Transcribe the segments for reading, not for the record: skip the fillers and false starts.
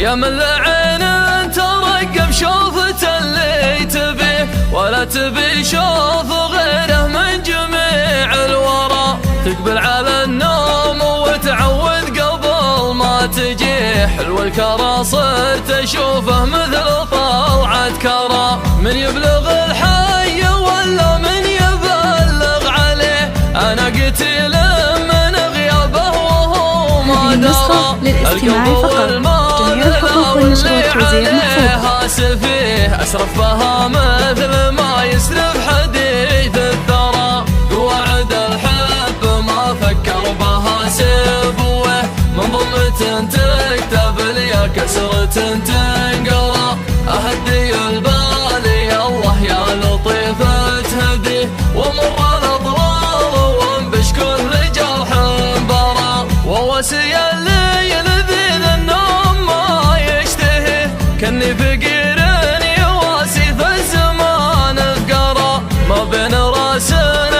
يا من العين ترقب شوفة اللي تبيه ولا تبي شوف غيره من جميع الورى. تقبل على النوم وتعود قبل ما تجي حلو الكرى صرت اشوفه مثل طلعة كرى. من يبلغ الحي ولا من يبلغ عليه انا قتيل من غيابه وهو ما درى. للاستماع فقط. جميع الحقوق والنشر والتوزيع محفوظ. فيه أسرف بها مثل ما يسرف حديث الثرى. قواعد الحب ما فكر بها سبوه من ضمة تكتب لي كسرة تنقرى. أهدي البالي الله يا لطيف تهديه ومر الأضرار وانبش كل جرح برى. ووسي اللي يلذذ النوم ما يشتهيه كني فقير يواسي في الزمان فقرا. ما بين راس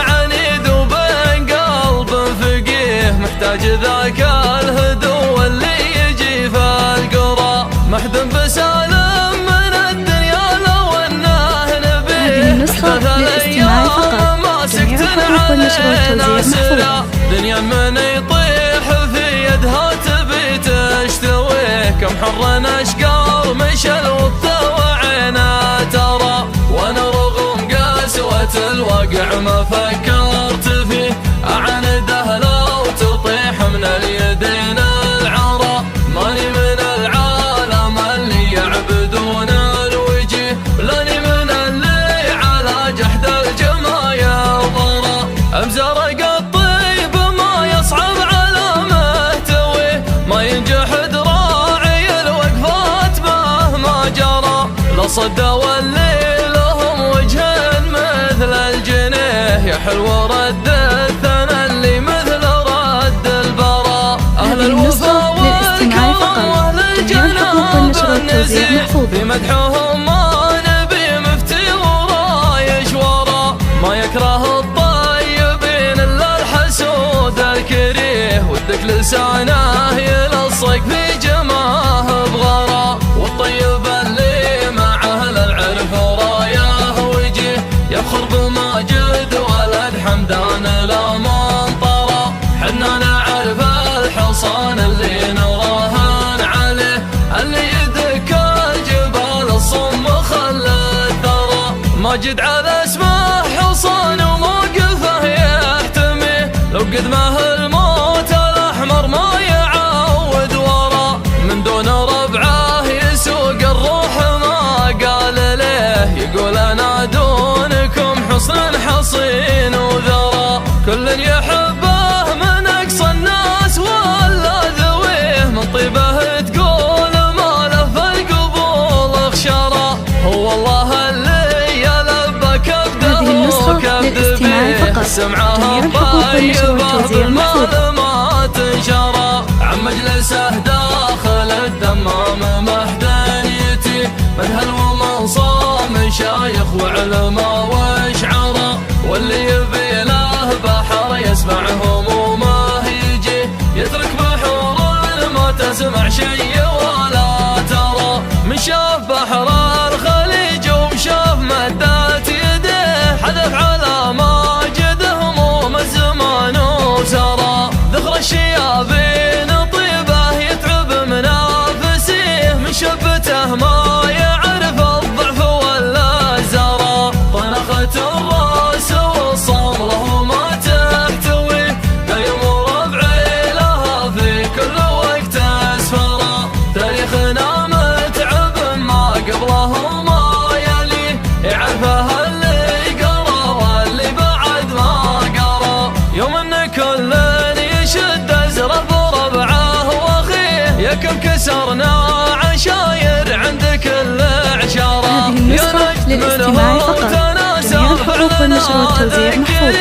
عنيد وبين قلب فقيه محتاج ذاك الهدوء اللي يجي في القرى. محدن بسالم من الدنيا لو انه نبيه. هذه النسخة للاستماع فقط. جميع الحقوق والنشر والتوزيع محفوظ. دنيا من يطيح في يدها تبي تشتويه كم حر اشقار مشى الوقت وعينا ترى. وانا رغم قسوة الواقع ما فكرت فيه اعنده لو تطيح من اليدين العرى. ماني من العالم اللي يعبدون الوجيه لاني من اللي على جحد الجمايا ضرى. امزرق الطيب ما يصعب على مهتويه ما ينجحد راعي الوقفات مهما جرى. لا صد واللي لهم وجه مثل الجنيه يا حلو رد الثنى اللي مثل رد البراء. أهل الوفا والكرم واهل الجنان في مدحهم ما نبي مفتي ورايش ورا. ما يكره الطيبين الا الحسود الكريه ودك لسانه يلصق في جماه بغرا. والطيب اللي مع اهل العرف رايه وجيه يفخر بماجد ولد حمدان لا منطرى. حنا نعرف الحصان اللي نراهن عليه اللي يدك الجبال الصم خلى الثرى. ماجد على اسمه حصان وموقفه يحتميه لو قدمه الموت الاحمر ما يعود ورا. من دون ربعه يسوق الروح ما قال ليه يقول انا دونكم حصن حصين وذرى. كل يحبه من اقصى الناس ولا ذويه من طيبه تقول ما له في القبول خشرى. هو الله اللي يلبك ابده وكبد به سمعه الطيبه بالمال ما تنشرى. عن مجلسه داخل الدمام محدنيتي من ومن صام شايخ وعلماء واشعرى. واللي يبي له بحر يسمع همومه يجي يترك بحور ما تسمع شي ولا ترى. من شاف بحر الخليج وشاف مدات يديه حذف على ماجد هموم الزمان وسرى. ذخر الشيابين طيبه يتعب منافسيه من شبته ما يعرف الضعف ولا الزرى. طنخت الراس والصام له ما تحتويه دايم وربعي لها في كل وقت اسفرى. تاريخنا متعب ما قبله ما يليه يعرفه اللي قرا واللي بعد ما قرا. يوم ان كل يشد ازرف ربعه واخيه يا كم كسرنا عشاير عند كل عشاره. هذه النسخة للاستماع فقط. جميع الحقوق والنشر والتوزيع محفوظ.